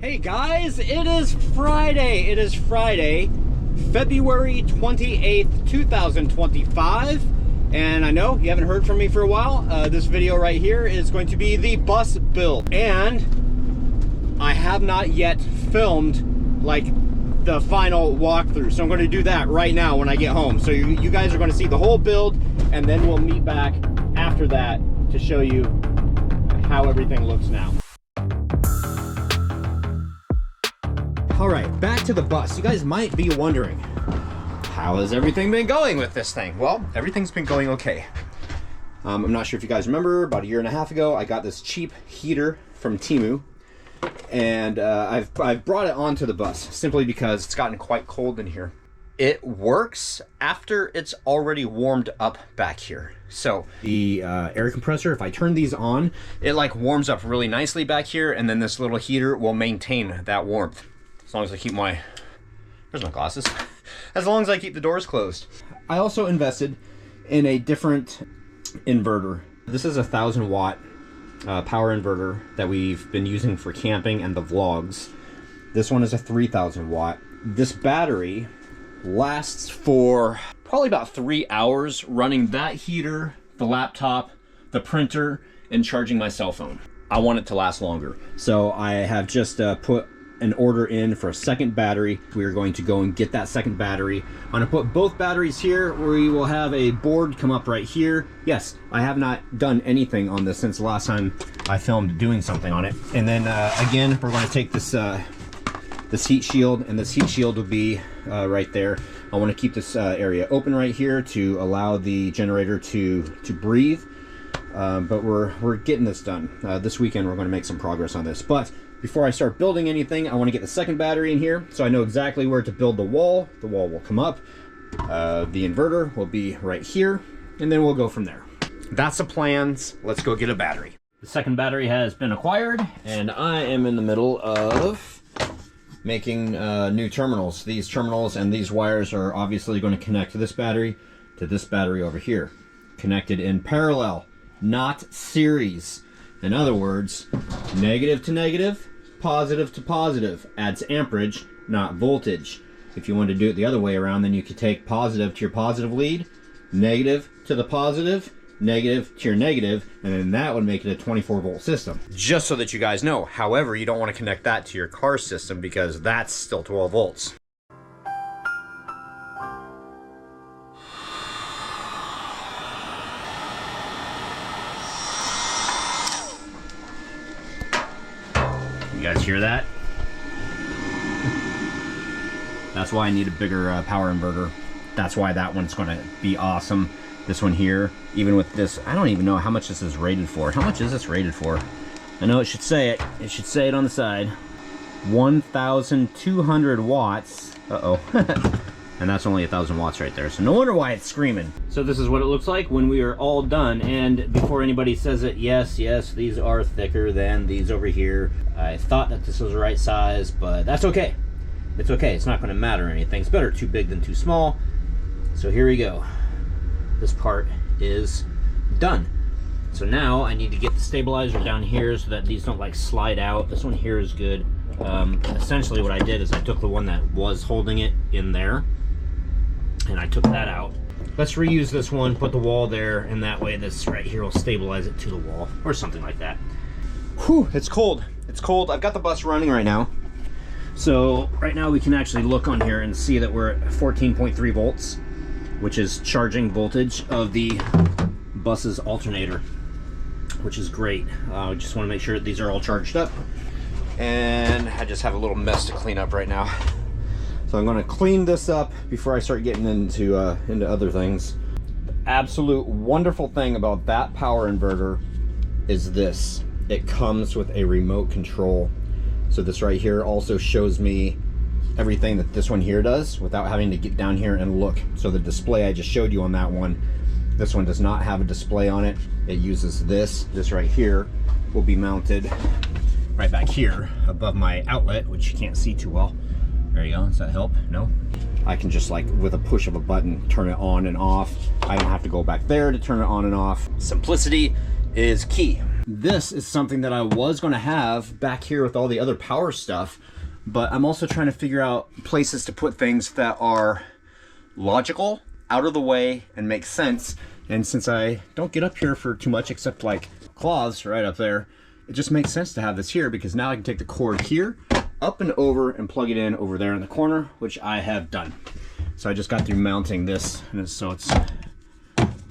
Hey guys, it is Friday. It is Friday, February 28th, 2025. And I know you haven't heard from me for a while. This video right here is going to be the bus build. And I have not yet filmed like the final walkthrough. So I'm going to do that right now when I get home. So you guys are going to see the whole build, and then we'll meet back after that to show you how everything looks now. All right, back to the bus. You guys might be wondering, how has everything been going with this thing? Well, everything's been going okay. I'm not sure if you guys remember, about 1.5 years ago, I got this cheap heater from Temu, and I've brought it onto the bus simply because it's gotten quite cold in here. It works after it's already warmed up back here. So the air compressor, if I turn these on, it like warms up really nicely back here, and then this little heater will maintain that warmth. As long as I keep my, there's my glasses. As long as I keep the doors closed. I also invested in a different inverter. This is a 1,000 watt power inverter that we've been using for camping and the vlogs. This one is a 3,000 watt. This battery lasts for probably about 3 hours running that heater, the laptop, the printer, and charging my cell phone. I want it to last longer. So I have just put an order in for a second battery. We are going to go and get that second battery. I'm going to put both batteries here. We will have a board come up right here. Yes, I have not done anything on this since the last time I filmed doing something on it. And then again, we're going to take this this heat shield, and this heat shield will be right there. I want to keep this area open right here to allow the generator to breathe. But we're getting this done. This weekend we're going to make some progress on this. But before I start building anything, I want to get the second battery in here so I know exactly where to build the wall. The wall will come up. The inverter will be right here, and then we'll go from there. That's the plans. Let's go get a battery. The second battery has been acquired, and I am in the middle of making new terminals. These terminals and these wires are obviously going to connect to this battery over here. Connected in parallel, not series. In other words, negative to negative, positive to positive adds amperage, not voltage. If you want to do it the other way around, then you could take positive to your positive lead, negative to the positive, negative to your negative, and then that would make it a 24 volt system. Just so that you guys know. However, you don't want to connect that to your car system because that's still 12 volts. You guys hear that? That's why I need a bigger power inverter. That's why that one's going to be awesome. This one here, even with this, I don't even know how much this is rated for. How much is this rated for? I know it should say it. It should say it on the side. 1,200 watts. Uh-oh. And that's only 1,000 watts right there. So no wonder why it's screaming. So this is what it looks like when we are all done. And before anybody says it, yes, these are thicker than these over here. I thought that this was the right size, but that's okay. It's okay. It's not going to matter or anything. It's better too big than too small. So here we go. This part is done. So now I need to get the stabilizer down here so that these don't like slide out. This one here is good. Essentially what I did is I took the one that was holding it in there, and I took that out. Let's reuse this one, put the wall there, and that way this right here will stabilize it to the wall or something like that. Whew, it's cold. It's cold. I've got the bus running right now. So right now we can actually look on here and see that we're at 14.3 volts, which is charging voltage of the bus's alternator, which is great. I just want to make sure that these are all charged up. And I just have a little mess to clean up right now. So I'm going to clean this up before I start getting into other things. The absolute wonderful thing about that power inverter is this. It comes with a remote control. So this right here also shows me everything that this one here does without having to get down here and look. So the display I just showed you on that one, this one does not have a display on it. It uses this. This right here will be mounted right back here above my outlet, which you can't see too well. There you go. Does that help? No? I can just like with a push of a button turn it on and off. I don't have to go back there to turn it on and off. Simplicity is key. This is something that I was going to have back here with all the other power stuff, but I'm also trying to figure out places to put things that are logical, out of the way, and make sense. And since I don't get up here for too much except like cloths right up there, it just makes sense to have this here, because now I can take the cord here, up and over, and plug it in over there in the corner, which I have done. So I just got through mounting this, and so it's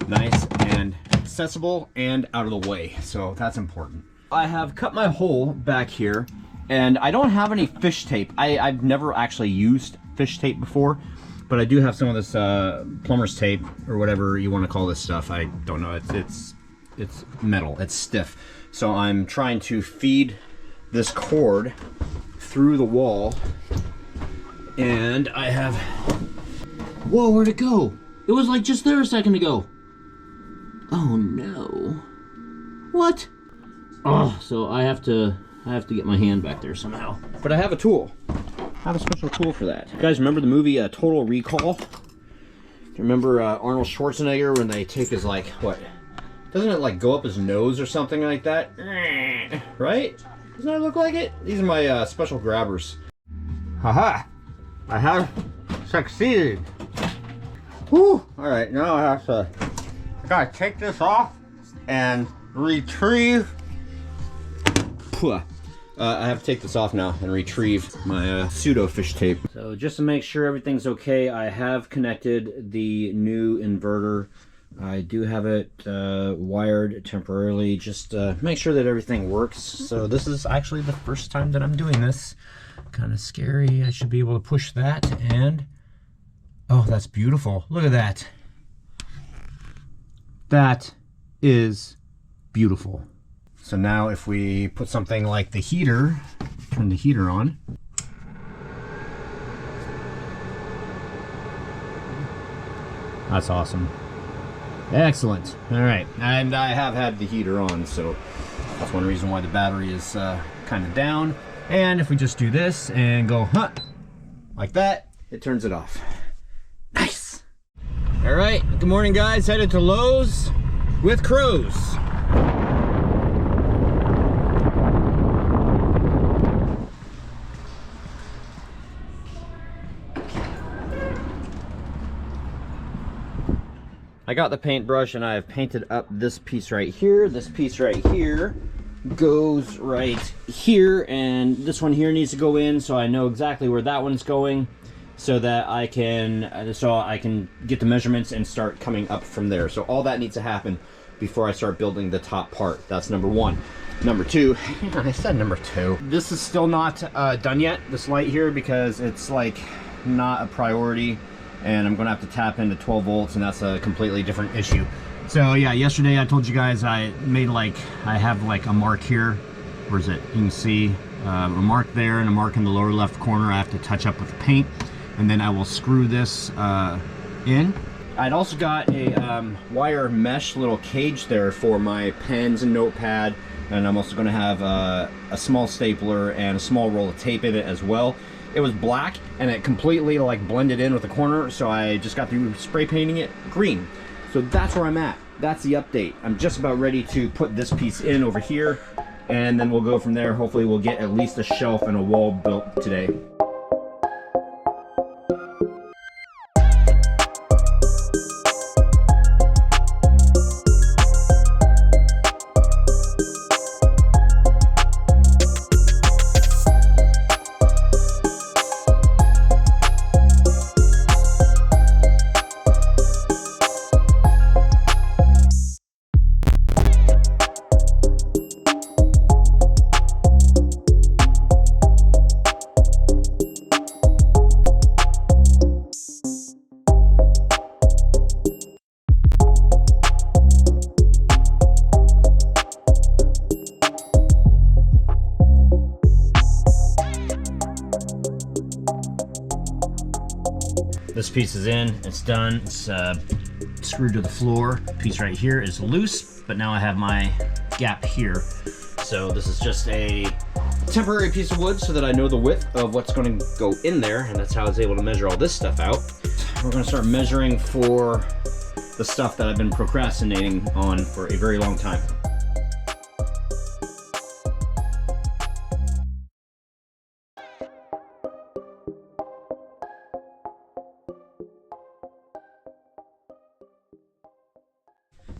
nice and accessible and out of the way. So that's important. I have cut my hole back here, and I don't have any fish tape. I've never actually used fish tape before, but I do have some of this plumber's tape, or whatever you want to call this stuff. I don't know. It's metal. It's stiff. So I'm trying to feed this cord through the wall, and I have... Whoa, where'd it go? It was like just there a second ago. Oh no. What? Oh, so I have to get my hand back there somehow. But I have a tool. I have a special tool for that. You guys remember the movie Total Recall? Do you remember Arnold Schwarzenegger when they take his, like, what? Doesn't it like go up his nose or something like that? Right? Doesn't that look like it? These are my special grabbers. Haha! I have succeeded. Whew! Alright, now I gotta take this off and retrieve. I have to take this off now and retrieve my pseudo fish tape. So just to make sure everything's okay, I have connected the new inverter. I do have it wired temporarily, just make sure that everything works. So this is actually the first time that I'm doing this. Kind of scary. I should be able to push that, and oh, that's beautiful. Look at that. That is beautiful. So now if we put something like the heater, turn the heater on. That's awesome. Excellent. All right, and I have had the heater on, so that's one reason why the battery is kind of down. And if we just do this and go, like that, it turns it off. Nice. All right, good morning, guys. Headed to Lowe's with crows. I got the paintbrush and I have painted up this piece right here. This piece right here goes right here, and this one here needs to go in, so I know exactly where that one's going, so that I can get the measurements and start coming up from there. So all that needs to happen before I start building the top part. That's number one. Number two, I said number two. This is still not done yet, this light here, because it's like not a priority. And I'm gonna have to tap into 12 volts, and that's a completely different issue. So yeah, yesterday I told you guys I made I have like a mark here. Where is it? You can see a mark there and a mark in the lower left corner. I have to touch up with paint, and then I will screw this in. I'd also got a wire mesh little cage there for my pens and notepad, and I'm also gonna have a small stapler and a small roll of tape in it as well. It was black and it completely like blended in with the corner, so I just got through spray painting it green. So that's where I'm at. That's the update. I'm just about ready to put this piece in over here, and then we'll go from there. Hopefully we'll get at least a shelf and a wall built today. This piece is in, it's done, it's screwed to the floor. Piece right here is loose, but now I have my gap here. So this is just a temporary piece of wood so that I know the width of what's going to go in there, and that's how I was able to measure all this stuff out. We're going to start measuring for the stuff that I've been procrastinating on for a very long time.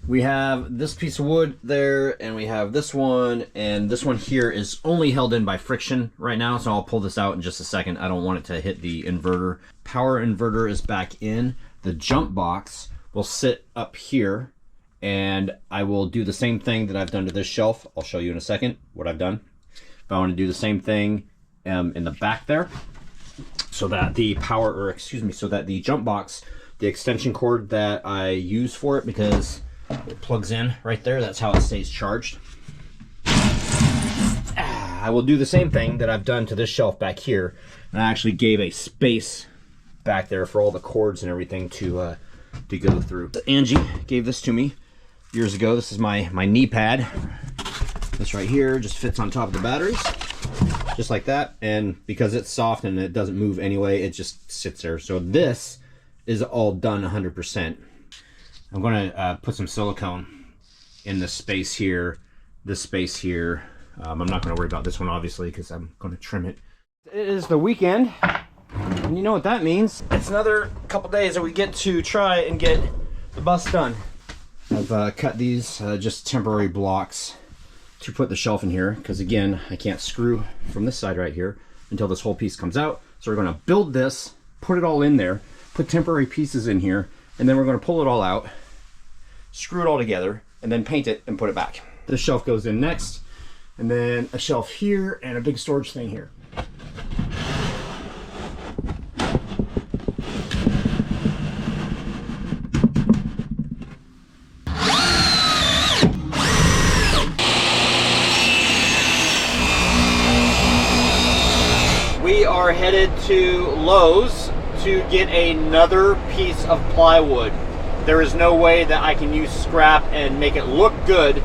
We have this piece of wood there, and we have this one, and this one here is only held in by friction right now, so I'll pull this out in just a second. I don't want it to hit the inverter. Power inverter is back in. The jump box will sit up here, and I will do the same thing that I've done to this shelf. I'll show you in a second what I've done. But I want to do the same thing in the back there, so that the power, or excuse me, so that the jump box, the extension cord that I use for it, because it plugs in right there, that's how it stays charged. I will do the same thing that I've done to this shelf back here, and I actually gave a space back there for all the cords and everything to go through. Angie gave this to me years ago. This is my knee pad. This right here just fits on top of the batteries, just like that, and because it's soft and it doesn't move anyway, it just sits there. So this is all done 100%. I'm going to put some silicone in this space here, this space here. I'm not going to worry about this one, obviously, because I'm going to trim it. It is the weekend, and you know what that means. It's another couple days that we get to try and get the bus done. I've cut these just temporary blocks to put the shelf in here, because again, I can't screw from this side right here until this whole piece comes out. So we're going to build this, put it all in there, put temporary pieces in here, and then we're going to pull it all out, screw it all together, and then paint it and put it back. This shelf goes in next, and then a shelf here and a big storage thing here. We are headed to Lowe's to get another piece of plywood. There is no way that I can use scrap and make it look good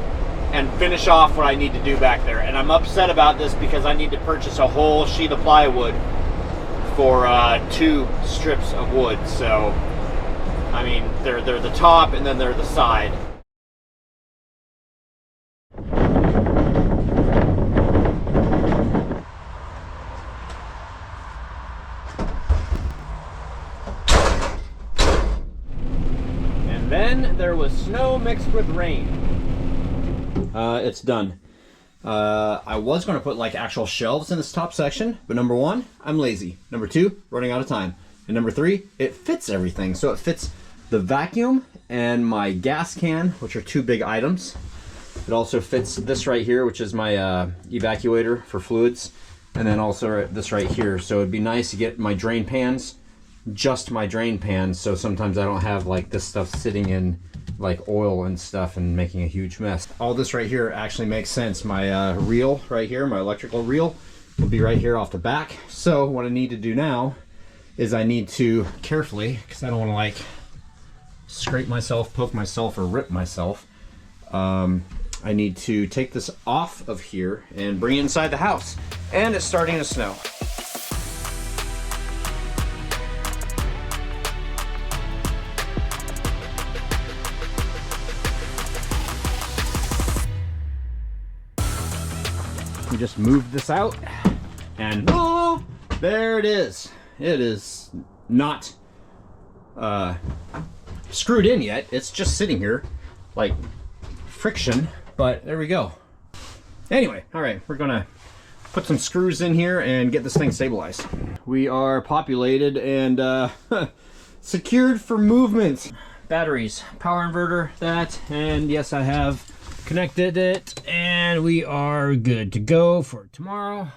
and finish off what I need to do back there. And I'm upset about this because I need to purchase a whole sheet of plywood for 2 strips of wood. So, I mean, they're the top and then they're the side. Then there was snow mixed with rain. It's done. I was going to put like actual shelves in this top section, but number 1, I'm lazy. Number 2, running out of time. And number 3, it fits everything. So it fits the vacuum and my gas can, which are 2 big items. It also fits this right here, which is my evacuator for fluids. And then also this right here. So it'd be nice to get my drain pans, just my drain pans, so sometimes I don't have like this stuff sitting in like oil and stuff and making a huge mess. All this right here actually makes sense. My reel right here, my electrical reel, will be right here off the back. So what I need to do now is I need to carefully, because I don't want to like scrape myself, poke myself, or rip myself, I need to take this off of here and bring it inside the house. And it's starting to snow. We just moved this out, and oh, there it is. It is not screwed in yet. It's just sitting here like friction, but there we go. Anyway, all right, we're gonna put some screws in here and get this thing stabilized. We are populated and secured for movement. Batteries, power inverter, that, and yes, I have connected it, and we are good to go for tomorrow.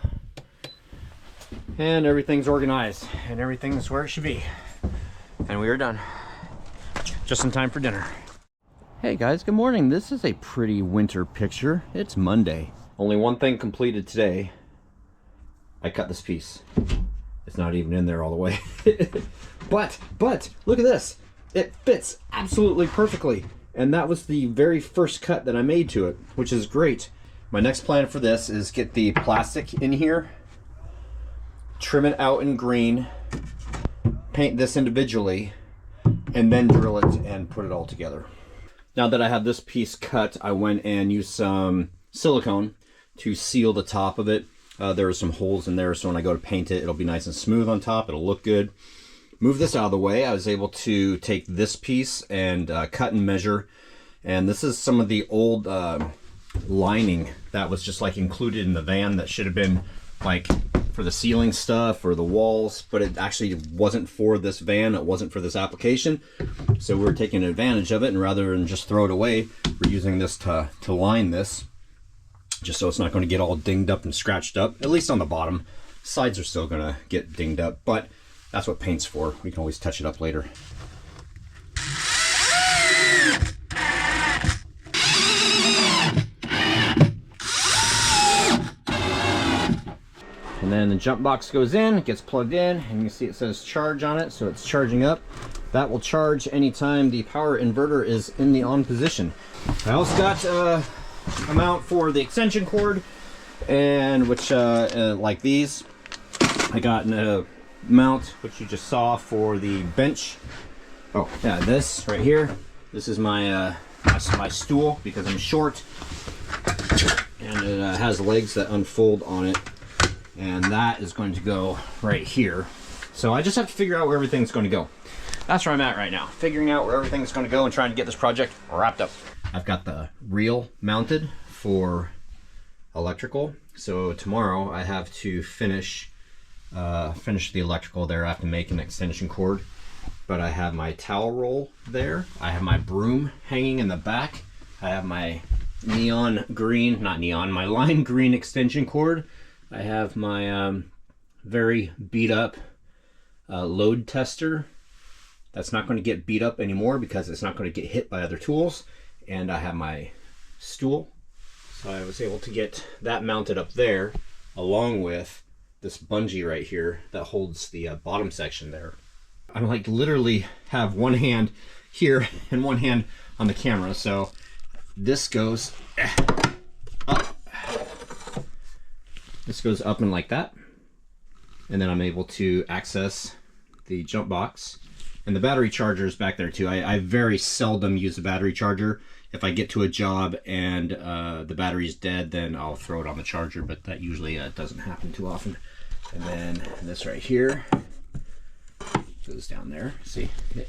And everything's organized, and everything's where it should be. And we are done. Just in time for dinner. Hey guys, good morning. This is a pretty winter picture. It's Monday. Only one thing completed today. I cut this piece. It's not even in there all the way. but look at this. It fits absolutely perfectly. And that was the very first cut that I made to it, which is great. My next plan for this is get the plastic in here, trim it out in green, paint this individually, and then drill it and put it all together. Now that I have this piece cut, I went and used some silicone to seal the top of it. There are some holes in there, so when I go to paint it, it'll be nice and smooth on top. It'll look good. Move this out of the way. I was able to take this piece and cut and measure And this is some of the old lining that was just like included in the van that should have been like for the ceiling stuff or the walls, but it actually wasn't for this van. It wasn't for this application. So we're taking advantage of it, and rather than just throw it away, we're using this to line this, just so it's not going to get all dinged up and scratched up, at least on the bottom. Sides are still going to get dinged up, but that's what paint's for. We can always touch it up later. And then the jump box goes in, gets plugged in, and you can see it says charge on it, so it's charging up. That will charge anytime the power inverter is in the on position. I also got a mount for the extension cord, and which like these. I got a mount which you just saw for the bench. Oh yeah, this right here. This is my my stool because I'm short, and it has legs that unfold on it. And that is going to go right here. So I just have to figure out where everything's going to go. That's where I'm at right now, figuring out where everything's going to go and trying to get this project wrapped up. I've got the reel mounted for electrical. So tomorrow I have to finish the electrical there. I have to make an extension cord. But I have my towel roll there. I have my broom hanging in the back. I have my neon green, not neon, my lime green extension cord. I have my very beat up load tester. That's not going to get beat up anymore because it's not going to get hit by other tools. And I have my stool. So I was able to get that mounted up there along with this bungee right here that holds the bottom section there. I'm like literally have one hand here and one hand on the camera. So this goes up. This goes up and like that, and then I'm able to access the jump box, and the battery charger is back there too. I very seldom use a battery charger. If I get to a job and the battery's dead, then I'll throw it on the charger, but that usually doesn't happen too often. And then this right here goes down there. See, it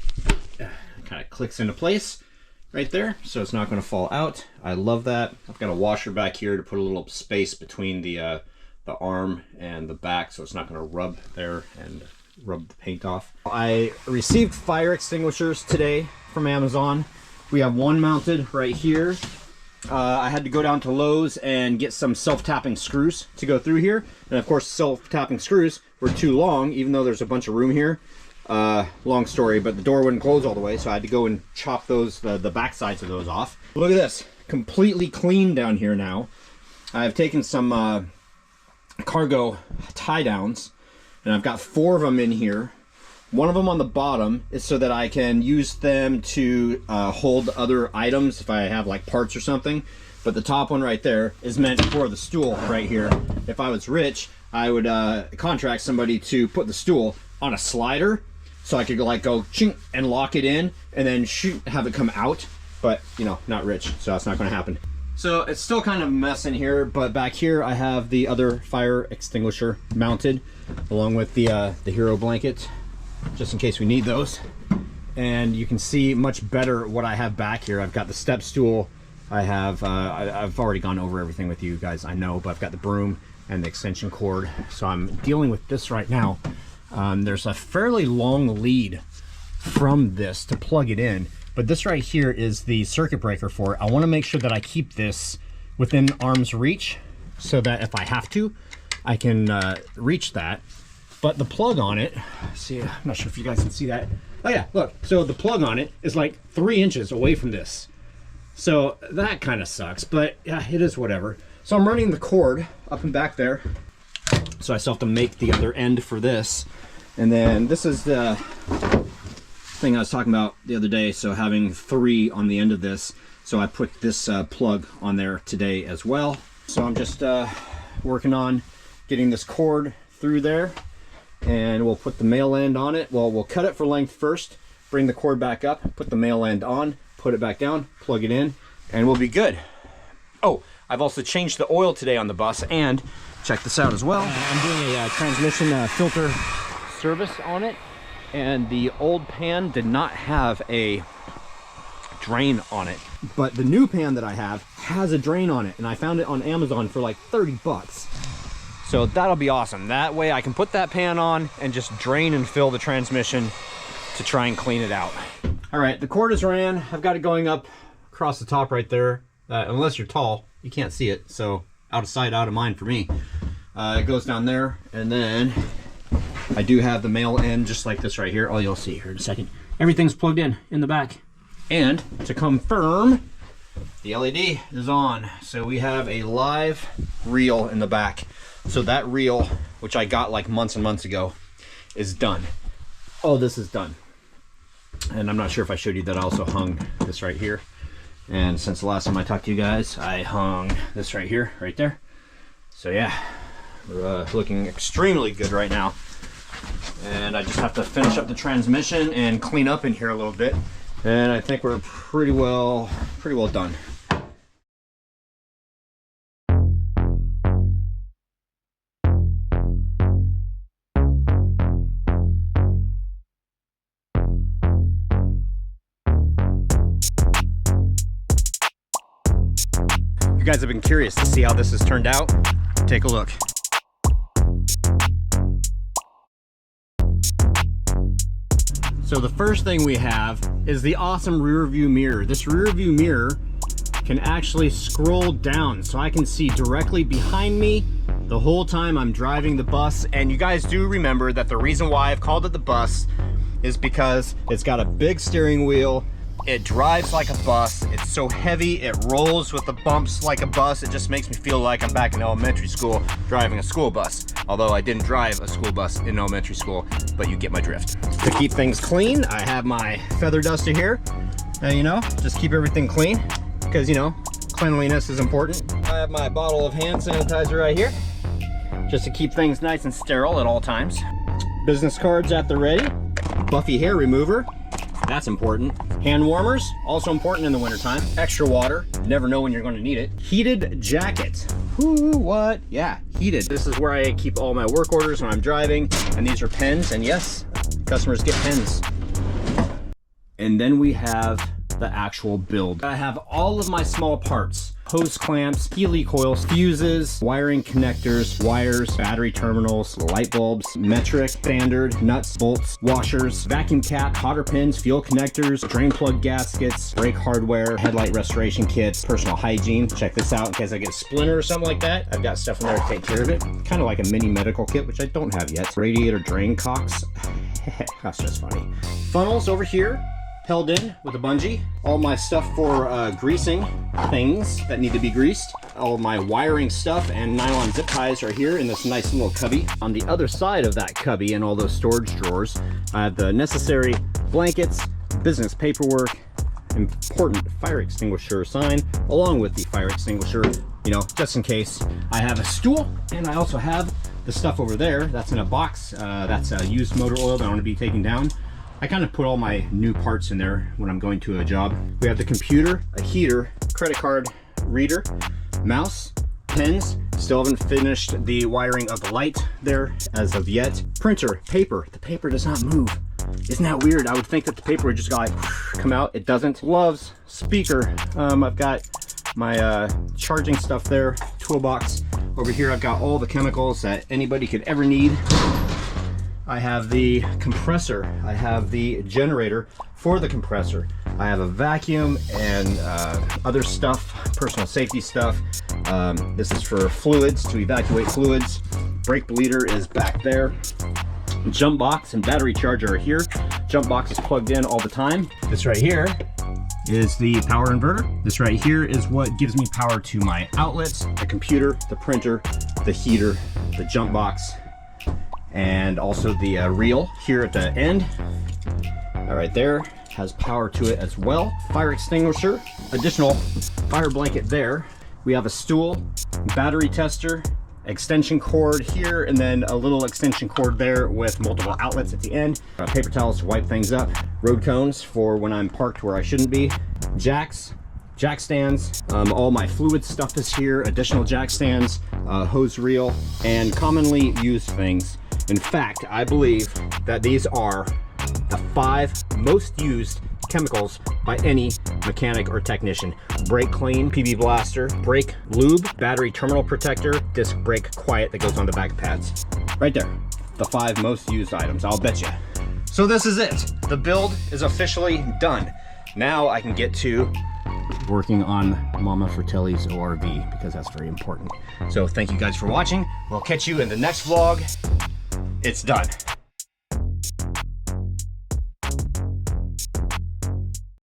kind of clicks into place right there, so it's not going to fall out. I love that. I've got a washer back here to put a little space between the arm and the back, so it's not going to rub there and rub the paint off. I received fire extinguishers today from Amazon. We have one mounted right here. I had to go down to Lowe's and get some self-tapping screws to go through here, and of course self-tapping screws were too long, even though there's a bunch of room here. Long story, but the door wouldn't close all the way, so I had to go and chop those the back sides of those off. Look at this, completely clean down here now. I've taken some cargo tie downs, and I've got 4 of them in here. One of them on the bottom is so that I can use them to hold other items if I have like parts or something, but the top one right there is meant for the stool right here. If I was rich, I would contract somebody to put the stool on a slider so I could like go chink and lock it in and then shoot, have it come out, but you know, not rich, so that's not going to happen. So it's still kind of a mess in here, but back here I have the other fire extinguisher mounted along with the hero blanket, just in case we need those. And you can see much better what I have back here. I've got the step stool. I have I've already gone over everything with you guys, I know, but I've got the broom and the extension cord. So I'm dealing with this right now. There's a fairly long lead from this to plug it in, but this right here is the circuit breaker for it. I want to make sure that I keep this within arm's reach so that if I have to, I can reach that. But the plug on it, see, I'm not sure if you guys can see that. Oh yeah, look, so the plug on it is like 3 inches away from this. So that kind of sucks, but yeah, it is whatever. So I'm running the cord up and back there. So I still have to make the other end for this. And then this is the thing I was talking about the other day. So having 3 on the end of this. So I put this plug on there today as well. So I'm just working on getting this cord through there. And we'll put the male end on it. Well, we'll cut it for length first, bring the cord back up, put the male end on, put it back down, plug it in, and we'll be good. Oh, I've also changed the oil today on the bus, and check this out as well. I'm doing a transmission filter service on it, and the old pan did not have a drain on it. But the new pan that I have has a drain on it, and I found it on Amazon for like 30 bucks. So that'll be awesome. That way I can put that pan on and just drain and fill the transmission to try and clean it out. All right, the cord is ran. I've got it going up across the top right there. Unless you're tall, you can't see it. So out of sight, out of mind for me. It goes down there, and then I do have the male end just like this right here. Oh, you'll see here in a second. Everything's plugged in the back. And to confirm, the LED is on. So we have a live reel in the back. So that reel, which I got like months and months ago, is done. Oh, this is done. And I'm not sure if I showed you that I also hung this right here. And since the last time I talked to you guys, I hung this right here, right there. So yeah, we're looking extremely good right now. And I just have to finish up the transmission and clean up in here a little bit. And I think we're pretty well done. You guys have been curious to see how this has turned out. Take a look. So the first thing we have is the awesome rear view mirror. This rear view mirror can actually scroll down so I can see directly behind me the whole time I'm driving the bus. And you guys do remember that the reason why I've called it the bus is because it's got a big steering wheel. It drives like a bus. It's so heavy, it rolls with the bumps like a bus. It just makes me feel like I'm back in elementary school driving a school bus. Although I didn't drive a school bus in elementary school, but you get my drift. To keep things clean, I have my feather duster here. You know, just keep everything clean because, you know, cleanliness is important. I have my bottle of hand sanitizer right here just to keep things nice and sterile at all times. Business cards at the ready. Buffy hair remover. That's important. Hand warmers, also important in the wintertime. Extra water, never know when you're going to need it. Heated jacket. Ooh, what? Yeah, heated. This is where I keep all my work orders when I'm driving, and these are pens, and yes, customers get pens. And then we have the actual build. I have all of my small parts. Hose clamps, Healy coils, fuses, wiring connectors, wires, battery terminals, light bulbs, metric, standard, nuts, bolts, washers, vacuum cap, cotter pins, fuel connectors, drain plug gaskets, brake hardware, headlight restoration kits, personal hygiene. Check this out in case I get a splinter or something like that. I've got stuff in there to take care of it. Kind of like a mini medical kit, which I don't have yet. Radiator drain cocks. That's just funny. Funnels over here, held in with a bungee. All my stuff for greasing things that need to be greased. All of my wiring stuff and nylon zip ties are here in this nice little cubby. On the other side of that cubby and all those storage drawers, I have the necessary blankets, business paperwork, important fire extinguisher sign, along with the fire extinguisher, you know, just in case. I have a stool, and I also have the stuff over there. That's in a box. That's used motor oil that I want to be taking down. I kind of put all my new parts in there when I'm going to a job. We have the computer, a heater, credit card reader, mouse, pens. Still haven't finished the wiring of the light there as of yet. Printer, paper. The paper does not move. Isn't that weird? I would think that the paper would just go like come out. It doesn't. Gloves, speaker. I've got my charging stuff there, toolbox. Over here I've got all the chemicals that anybody could ever need. I have the compressor. I have the generator for the compressor. I have a vacuum and other stuff, personal safety stuff. This is for fluids, to evacuate fluids. Brake bleeder is back there. Jump box and battery charger are here. Jump box is plugged in all the time. This right here is the power inverter. This right here is what gives me power to my outlets, the computer, the printer, the heater, the jump box, and also the reel here at the end. All right, there has power to it as well. Fire extinguisher, additional fire blanket there. We have a stool, battery tester, extension cord here, and then a little extension cord there with multiple outlets at the end. Paper towels to wipe things up. Road cones for when I'm parked where I shouldn't be. Jacks, jack stands. All my fluid stuff is here. Additional jack stands, hose reel, and commonly used things. In fact, I believe that these are the 5 most used chemicals by any mechanic or technician. Brake clean, PB blaster, brake lube, battery terminal protector, disc brake quiet that goes on the back pads. Right there, the 5 most used items, I'll bet you. So this is it. The build is officially done. Now I can get to working on Mama Fratelli's ORV because that's very important. So thank you guys for watching. We'll catch you in the next vlog. It's done.